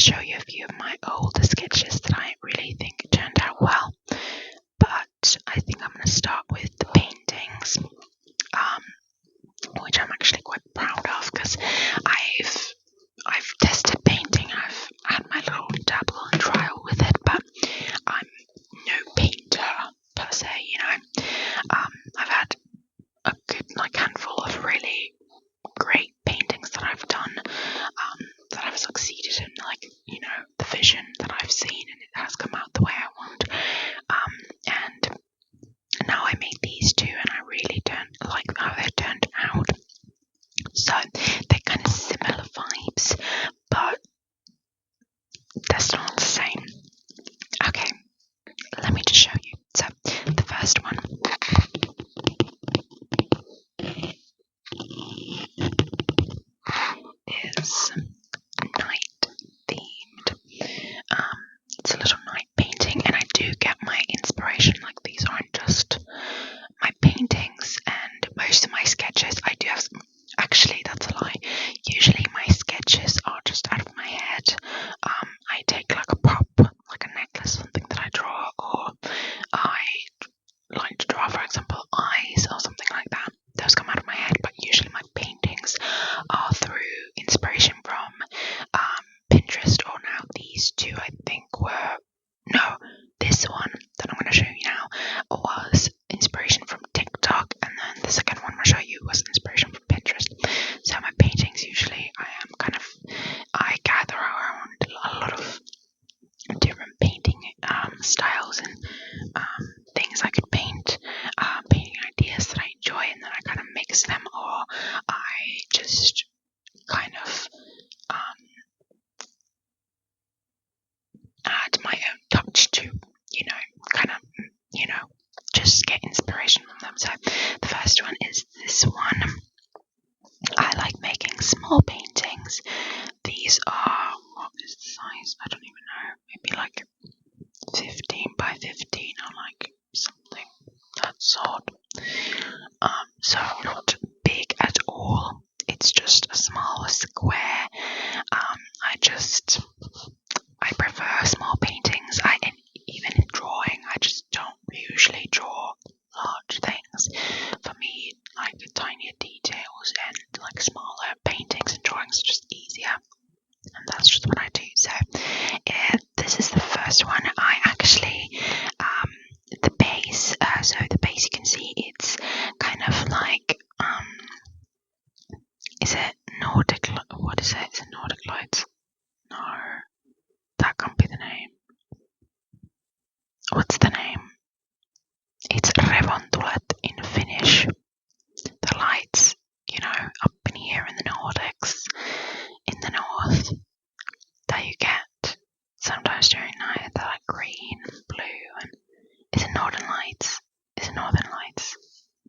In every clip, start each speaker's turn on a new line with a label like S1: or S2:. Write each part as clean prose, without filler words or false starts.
S1: show you a few of my older sketches that I really think turned out well. But I think I'm going to start with the paintings, which I'm actually quite proud of because I've tested painting. I've had my little dabble and trial with it, but I'm no painter per se. I've had a good handful of really great paintings that I've done, that I've succeeded in, the vision that I've seen, and it has come out the way I want. And now I made these two, and I really don't like how they turned out. So they're kind of similar vibes, but they're still not the same. Okay, let me just show you. So the first one is night themed. It's a little night painting, and I do get my inspiration. These aren't just my paintings, and most of my sketches I do have some. Actually, that's a lie. Usually my sketches are just out of my head. I take a prop, like a necklace, something that I draw, or I like to draw, for example, eyes or something like that. Those come out of my head, but usually my paintings are through inspiration from Pinterest, or now these two I think this one that I'm going to show you now was inspiration from TikTok, and then the second one I'm going to show you was inspiration from Pinterest. So my paintings usually I gather around a lot of different painting styles and things I could paint, painting ideas that I enjoy, and then I kind of mix them, or I just kind of add my own touch to, just get inspiration from them. So the first one is this one. I like making small paintings. These are, what is the size? I don't even know. Maybe 15 by 15, or something that sort. So not big at all. It's just a small square. I prefer small paintings. Even in drawing, I just don't usually draw large things. For me, the tinier details and smaller paintings and drawings are just easier, and that's just what I do. So this is the first one. I actually the base. So the base, you can see it's kind of is it Nordic? What is it? Is it Nordic Lights? No, that can't be the name. What's the name? It's Revontulet in Finnish. The lights, up in here in the Nordics, in the north, that you get sometimes during night. They're green and blue, and is it Northern Lights? Is it Northern Lights?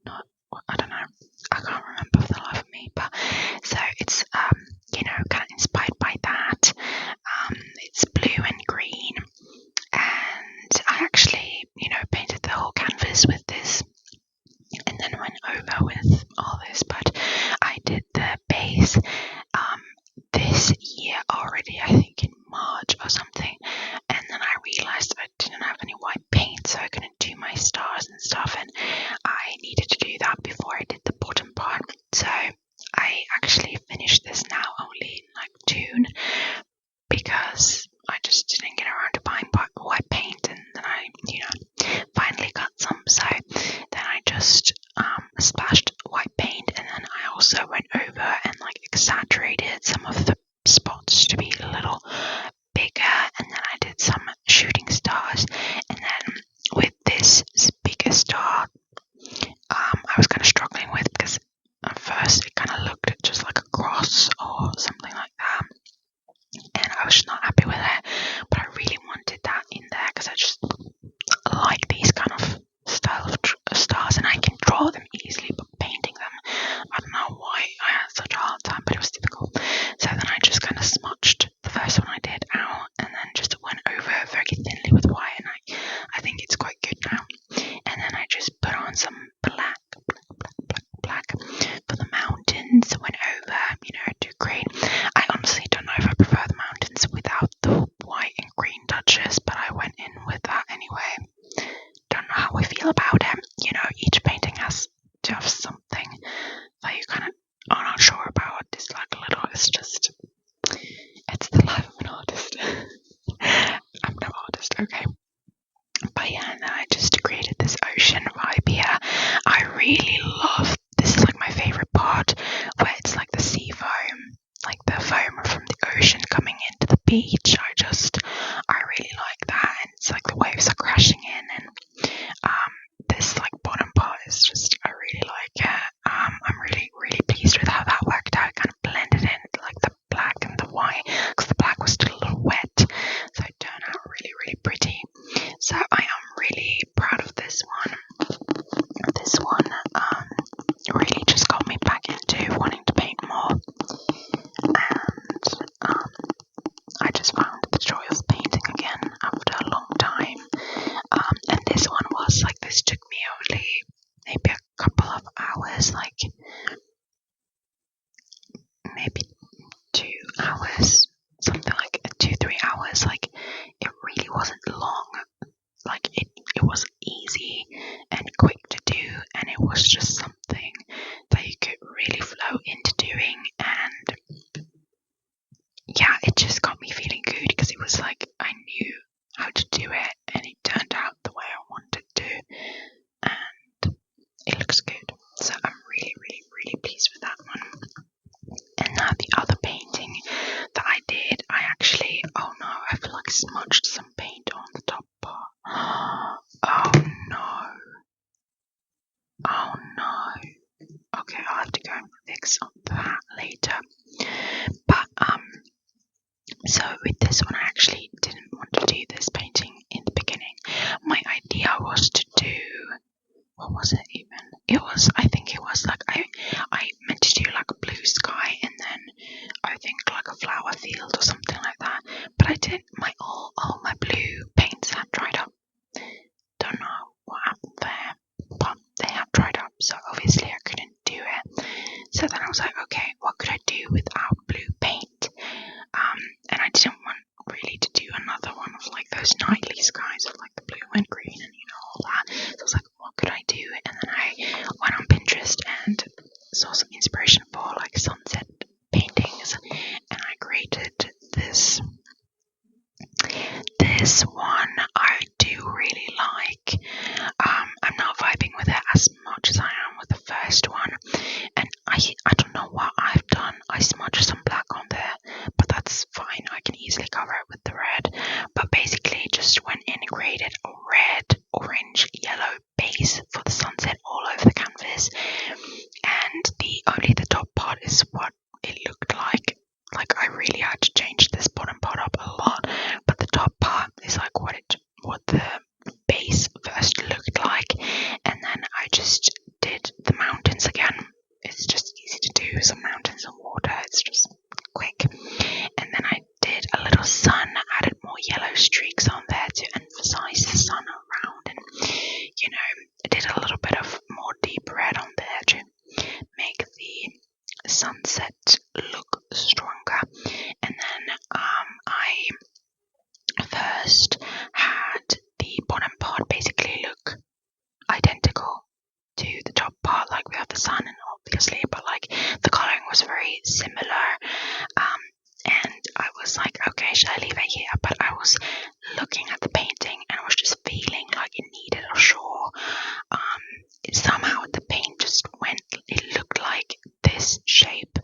S1: Not, I don't know. I can't remember for the life of me. But so it's kind of inspired by that. It's blue and green, and I actually painted the whole canvas with this, and then went over with all this. But I did the base this year already, I think in March or something, and then I realized I didn't have any white paint, so I couldn't do my stars and stuff, and I needed to do that before I did the bottom part. So I actually finished this now only in June, because I just didn't get around to buying white paint, and then I finally got some. So then I just splashed white paint, and then I also went over and exaggerated some of the spots to be a little bigger, and then I did some shooting stars. And then with this bigger star, I was kind of struggling with, because at first it kind of looked just like a cross or something like that, and I was just not happy with it. But I really wanted that in there because I just like these kind of style of stars, and I can draw them easily, but painting them, I don't know why I had such a hard time, but it was difficult. So then I just kind of smudged the first one I did out, and then just went over it very thinly with white, and I think it's quite good now. And then I just put on some black for the mountains, went over to green. it's the life of an artist. I'm no artist, okay. But yeah, and then I just created this ocean vibe here. I really love, this is like my favorite part, where it's like the sea foam, like the foam from the ocean coming into the beach. I really like that, and it's like the waves are crashing in, and this like bottom part is just, I really like it. I'm really, really pleased with how that worked out. It kind of blended in like the black and the white, because the black was still a little wet, so it turned out really, really pretty. So I am really proud of this one. This one really just got me back into wanting to paint more, and I just found the joy of painting again after a long time. And this one was like, this took me only maybe a couple of hours, like maybe 2 hours, something like 2-3 hours. Like, it really wasn't long. Like, it was easy and quick to do, and it was just something that you could really flow into doing. And yeah, it just got me feeling good, because it was like I knew how to do it, and it turned out the way I wanted to, and it looks good. So I'm really, really, really pleased with that one. And now the other painting that I did, I actually, oh no, I feel like I smudged some paint on the top part. Oh no. Oh no. Okay, I'll have to go and fix up that later. But so with this one, I actually didn't want to do this painting in the beginning. My idea was to do, what was it even? I think it was like, I meant to do like a blue sky, and then I think like a flower field or something like that. But I didn't, all my blue paints had dried up. Don't know what happened there, but they had dried up, so obviously I couldn't do it. So then I was like, okay, what could I do without blue paint? And I didn't want really to do another one of like those nightly skies of like the blue and green and all that. So I was like, what could I do? And then I went on Pinterest and saw some inspiration for like sunset paintings, and I created this one. I do really like. I'm not vibing with it as much as I am with the first one, and I don't know what I've done. I smudged some black on there, but that's fine. I can easily cover it with the red. But basically, just went in and created a red, orange, yellow base for the sunset all over the canvas, and only the top part is what it looked like. Like, I really had to change this bottom part up a lot, but the top part is like what the base first looked like. And then I just did the mountains again. It's just easy to do some mountains and water. It's just quick. And then I did a little sun, added more yellow streaks on there to emphasize the sun around, and I did a little bit of more deep red on there to make the sunset look stronger. And then I first had the bottom part basically look identical to the top part, like we have the sun and obviously, but like the colouring was very similar. And I was like, okay, should I leave it here? But I was looking at the painting and I was just feeling like it needed a shore. Somehow the paint just it looked like this shape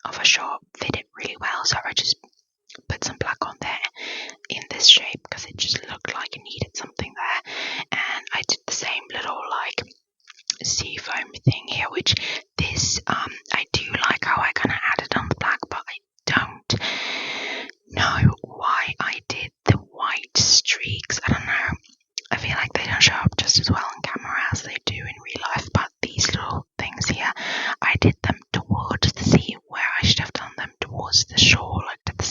S1: of a shore fit it really well, so I just put some black on there in this shape because it just looked like it needed something there. And I did the same little like sea foam thing here, which this I do like how I kind of added on the black, but I don't know why I did the white streaks. I don't know, I feel like they don't show up just as well on camera as they do in real life, but these little things here, I did them towards the sea where I should have done them towards the shore, like to the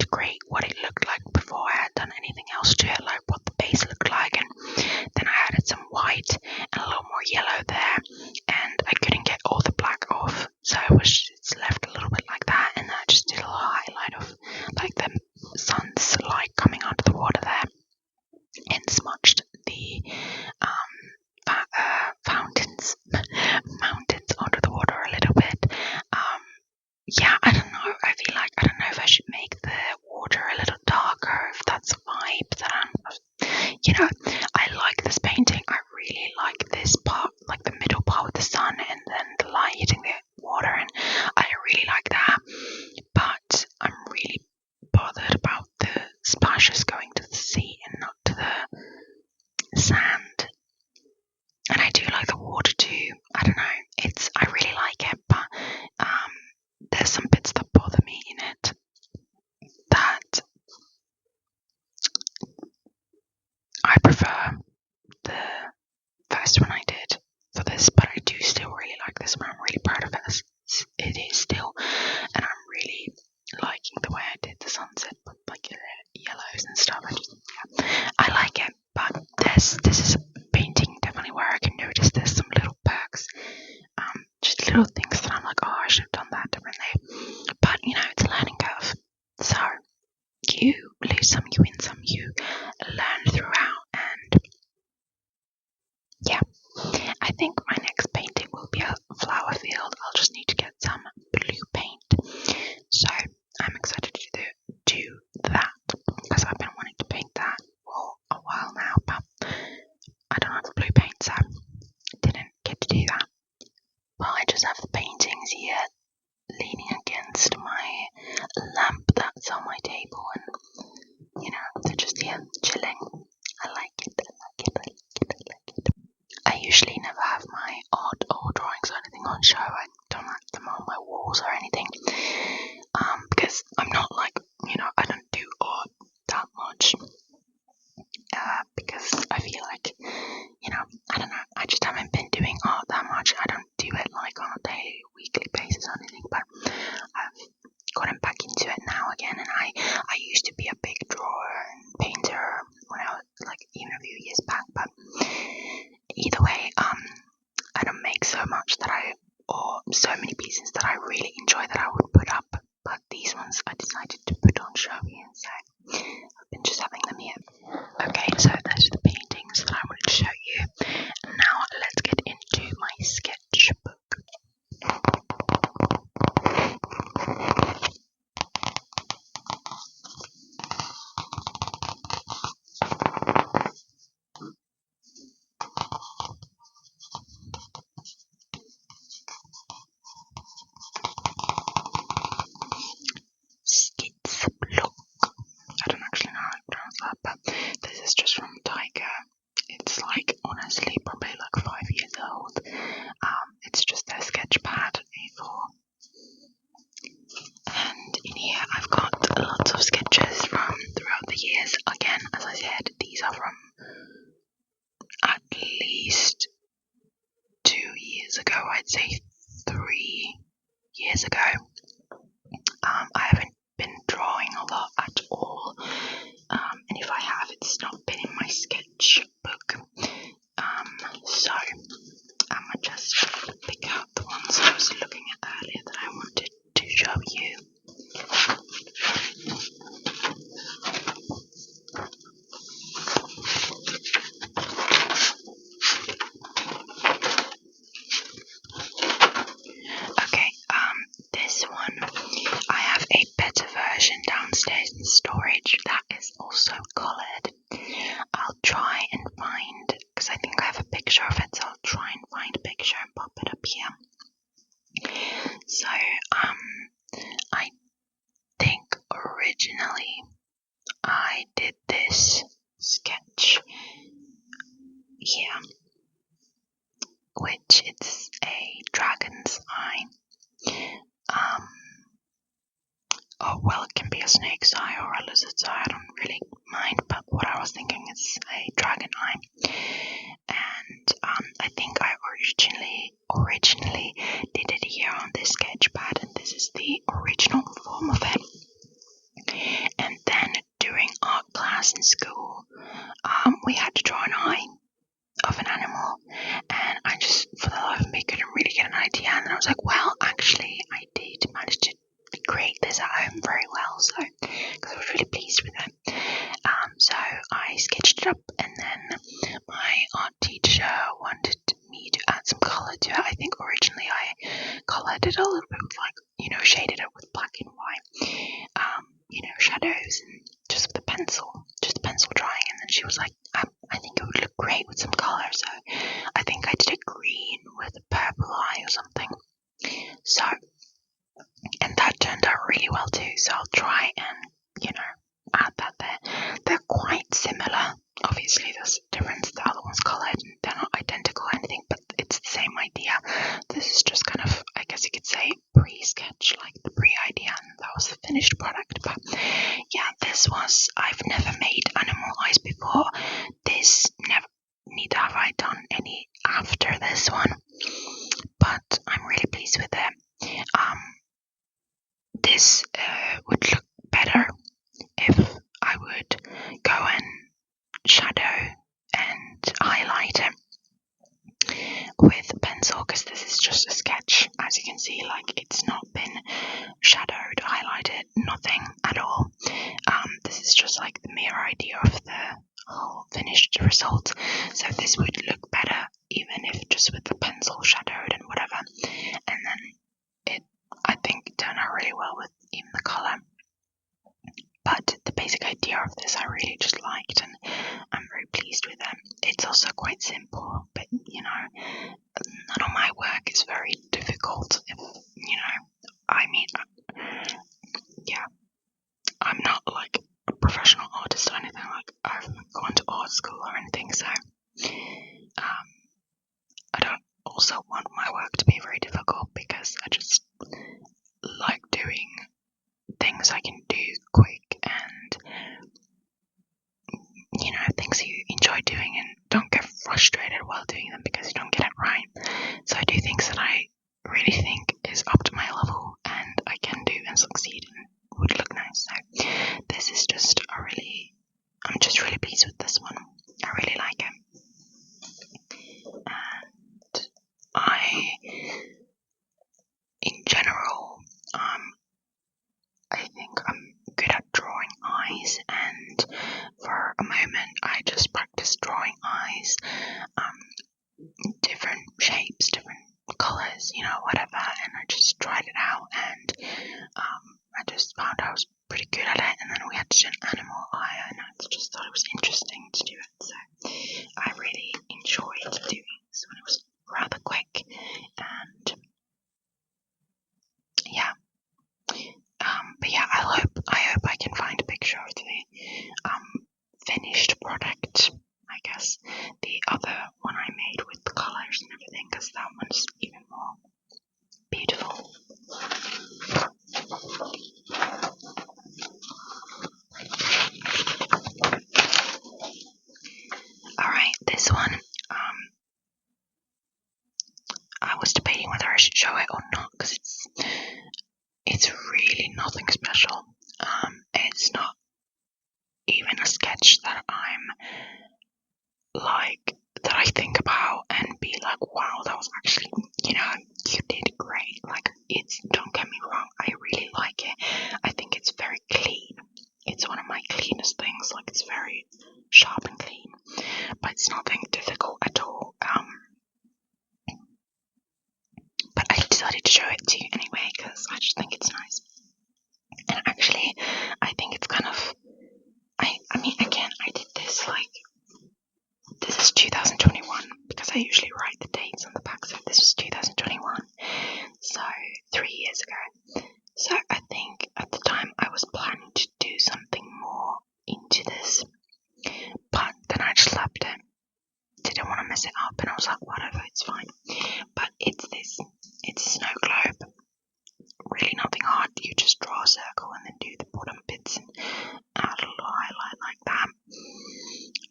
S1: recreate what it looked like before I had done anything else to it, like what the base looked like, and then I added some white and a little more yellow there, and I couldn't get all the black off, so it's left a little bit like that, and then I just did a little highlight of like the sun's light coming onto the water there, and smudged the mountains onto the water a little bit. Yeah, I don't know. I feel like, I don't know if I should make the water a little darker, if that's a vibe that I like this painting. I really like this part, like the middle part with the sun and then the light hitting the water, and I really like that. But I'm really bothered about the splashes going to the sea and not to the sand. And I do like the water too. I don't know. I really like it, but there's some bits that bother me in it that I prefer the first one I did for this, but I do still really like this one. I'm really proud of it. It is still, and I'm really liking the way I did the sunset with like yellows and stuff. I like it, but this is a painting definitely where I can notice there's some little perks, just little things that I'm like, oh, I should have done that differently. But it's a learning curve. So you lose some, you win some, you learn throughout, and yeah. I think my next painting will be a flower field. I'll just need to get some blue paint. So I'm excited to do that because I've been wanting to paint that for a while now, but I don't have blue paint, so didn't get to do that. Well, I just have the paintings here leaning against my lamp that's on my table, and they're just here chilling. I like it. I usually never have my art or drawings or anything on show. I don't like them on my walls or anything, because I'm not like, I don't do art that much, because I feel like, I don't know, I just haven't been doing art that much. I don't do it like on a daily, weekly basis or anything, but I've gotten back into it now again, and I used it was like, I think it would look great with some colour, so I think I did a green with a purple eye or something. So, and that turned out really well too, so I'll try and, add that there. They're quite similar. Obviously, there's a difference. The other one's coloured and they're not identical or anything, but it's the same idea. This is just kind of, I guess you could say, pre-sketch, like the pre-idea, and that was the finished product. But yeah, I've never made animal eyes before. Neither have I done any after this one, but I'm really pleased with it. This would look better if I would go and shadow and highlight it with a pencil, because this is just a sketch. As you can see, like, it's not been shadowed, highlighted, nothing at all. This is just like the mere idea of the whole finished result. So this would look better even if just with the pencil shadowed and whatever. And then I think, turned out really well with even the colour. But the basic idea of this I really just liked, and I'm very pleased with it. It's also quite simple, but none of my work is very difficult. I'm not like a professional artist or anything. Like, I haven't gone to art school or anything, so I don't also want my work to be very difficult, because I just like doing things I can do quick and things you enjoy doing, and don't get frustrated while doing them because you don't get it right. So I do things that I really think is up to my level and I can do and succeed and would look nice. So this is just I'm just really pleased with this one. I really like it. And in general, I think I'm good at drawing eyes, and for a moment I just practiced drawing eyes, different shapes, different colours, whatever, and I just tried it out, and I just found I was pretty good at it. And then we had to do an animal eye, and I just thought it was interesting to do it, so I really enjoyed doing this when it was rather quick. And yeah, but yeah, I hope I can find a picture of the finished product. I guess the other one I made with the colours and everything, because that one's even more beautiful. Alright, this one, I was debating whether I should show it or not, because it's really nothing special. It's not even a sketch that that I think about and be like, wow, that was actually, you did great. Like, don't get me wrong, I really like it. I think it's very clean. It's one of my cleanest things. Like, it's very sharp and clean, but it's nothing difficult at all. But I decided to show it to you anyway, because I just think it's nice. And actually, I think it's kind of, I mean, again, I did this, this is 2021, because I usually write the dates on the back, so this was 2021, so 3 years ago. So I think at the time I was planning to do something more into this, but then I just left it. Didn't want to mess it up, and I was like, whatever, it's fine. But it's a snow globe. Really nothing hard. You just draw a circle and then do the bottom bits and add a little highlight like that.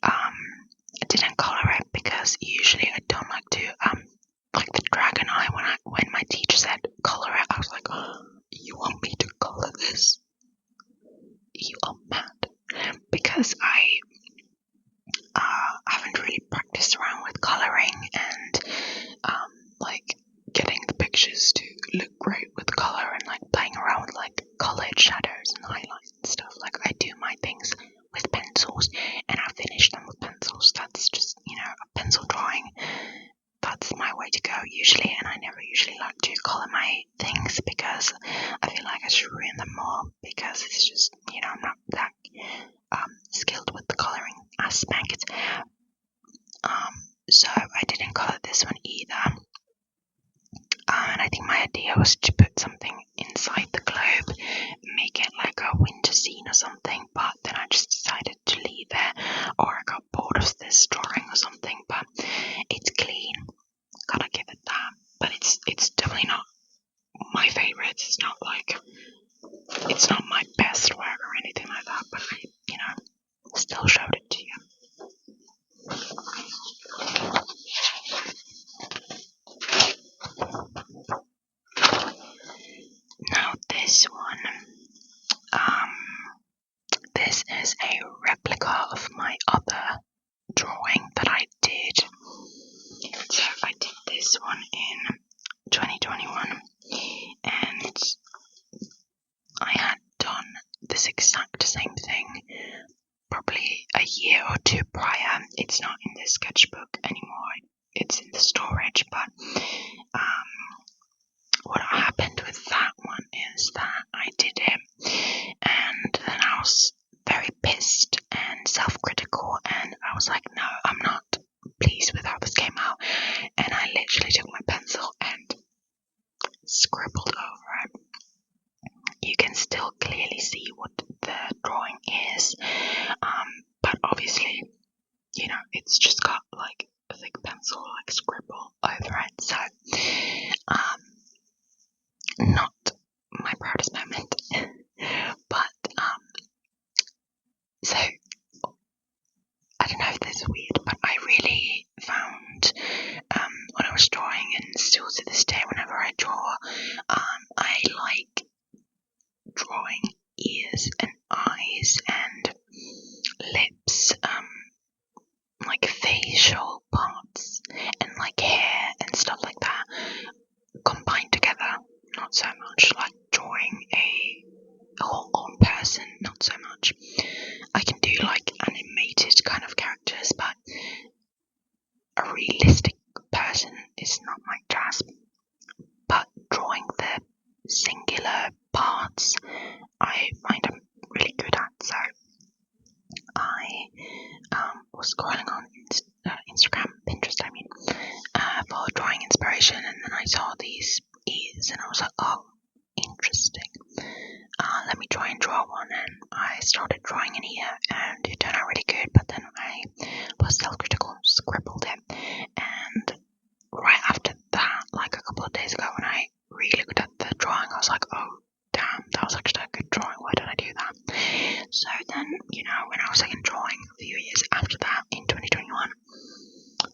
S1: I didn't colour it because usually I don't like to like the dragon eye. When my teacher said colour it, I was like, oh, you want me to colour this? You are mad. Because I haven't really practiced around with colouring and like getting the pictures to look great with colour, and like playing around with like coloured shadows and highlights and stuff. Like, I do my things with pencils and I finish them with pencils. That's just, a pencil drawing. That's my way to go usually, and I never usually like to colour my things because I feel like I should ruin them more, because it's just, I'm not that skilled idea was to put something inside the globe, make it like a winter scene or something, but then I just decided to leave it, or I got bored of this drawing or something. But it's clean, gotta give it that. But it's definitely not my favourite. It's not like, it's not my best work or anything like that, but I, still showed it to you. Now this one, this is a replica of my other drawing that I did. So I did this one in 2021, and I had done this exact same thing probably a year or two prior. It's not in the sketchbook anymore, it's in the storage, but what happened with that one is that I did it, and then I was very pissed and self-critical, and I was like, no, I'm not pleased with how this came out, and I literally took my pencil and scribbled over it. You can still clearly see what the drawing is, but obviously, it's just got like a thick pencil like scribble over it, so not my proudest moment. But so I don't know if this is weird, but I really found when I was drawing, and still to this day whenever I draw, I like drawing ears and eyes and lips, like facial parts and like hair and stuff like that combined together. Not so much like drawing a whole on person, not so much. I can do like animated kind of characters, but a realistic person is not my jazz. But drawing the singular parts, I find I'm really good at. So I was scrolling on Instagram, Pinterest, for drawing inspiration, and then I saw these ears, and I was like, oh, interesting. Let me try and draw one, and I started drawing an ear, and it turned out really good, but then I was self-critical, scribbled it, and right after that, like a couple of days ago, when I re-looked at the drawing, I was like, oh, damn, that was actually a good drawing, why did I do that? So then, when I was second drawing a few years after that, in 2021,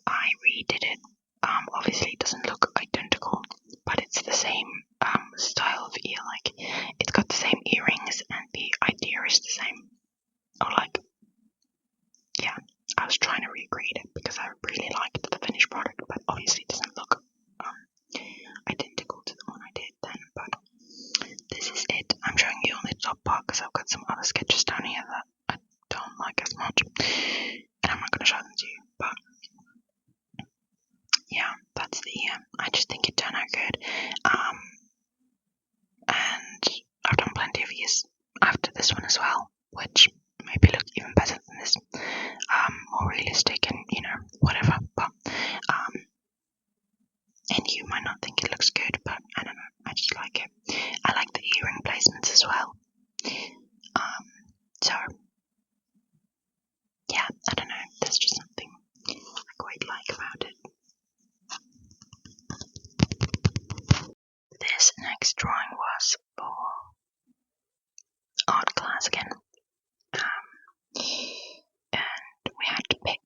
S1: I redid it. Obviously it doesn't look identical, but it's the same style of ear, like it's got the same earrings and the idea is the same. I was trying to recreate it because I really liked the finished product, but obviously it doesn't look identical to the one I did then. But this is it. I'm showing you only the top part because I've got some other sketches down here that I don't like as much, and I'm not going to show them to you, but yeah, that's the I just think it turned out good, and I've done plenty of years after this one as well, which maybe look even better than this, more realistic and whatever, but and you might not think it looks good, but I don't know, I just like it. I like the earring placements as well, so yeah, I don't know, there's just something I quite like about it. This next drawing was for art class again, and we had to pick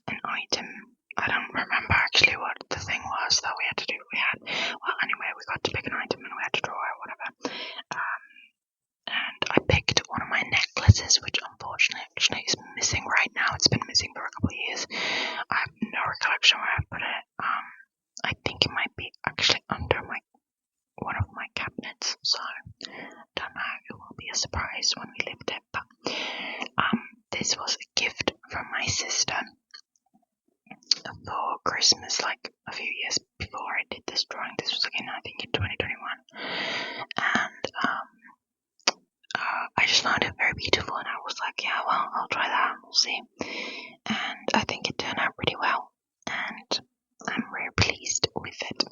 S1: an item. I don't remember actually what the thing was that we had to do. Anyway, we got to pick an item and we had to draw it, whatever. And I picked one of my necklaces, which unfortunately actually is missing right now. It's been missing for a couple of years. I have no recollection where I put it. I think it might be actually under one of my cabinets, so don't know. It will be a surprise when we lift it. But this was a gift from my sister for Christmas, like a few years before I did this drawing. This was again, I think, in 2021, and I just found it very beautiful, and I was like, yeah, well, I'll try that, we'll see. And I think it turned out pretty well, and I'm very pleased with it.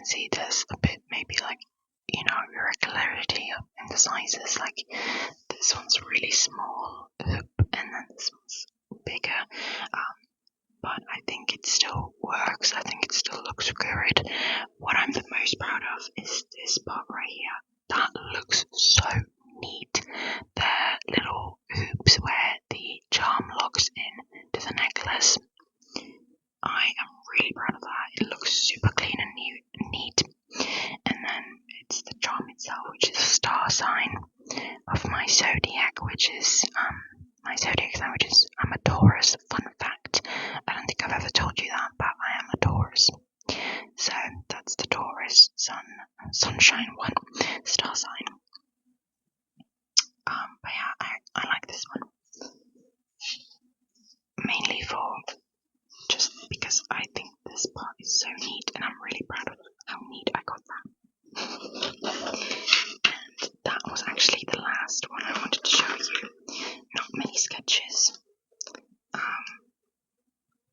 S1: can see there's a bit maybe like, irregularity in the sizes. Like this one's really small hoop and then this one's bigger. But I think it still works. I think it still looks good. What I'm the most proud of is this part right here. That looks so neat. The little hoops where the charm locks in to the necklace. I am really proud of that. It looks super clean and neat. And then it's the charm itself, which is a star sign of my zodiac, which is my zodiac sign, which is I'm a Taurus. Fun fact. I don't think I've ever told you that, but I am a Taurus. So that's the Taurus sunshine one, star sign. But yeah, I like this one. Mainly for just because I think this part is so neat and I'm really proud of how neat I got that. And that was actually the last one I wanted to show you. Not many sketches.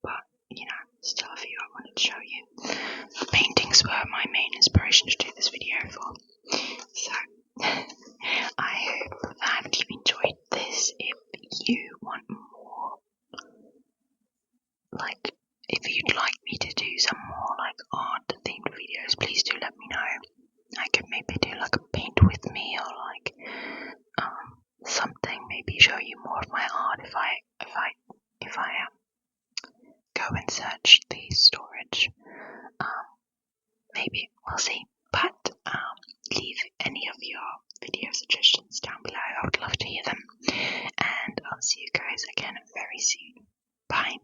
S1: But still a few I wanted to show you. The paintings were my main inspiration to do this video for. So I hope that you enjoyed this. If you want more, if you'd like me to do some more art themed videos, please do let me know. I could maybe do a paint with me or something. Maybe show you more of my art if I go and search the storage. Maybe we'll see. But leave any of your video suggestions down below. I would love to hear them. And I'll see you guys again very soon. Bye.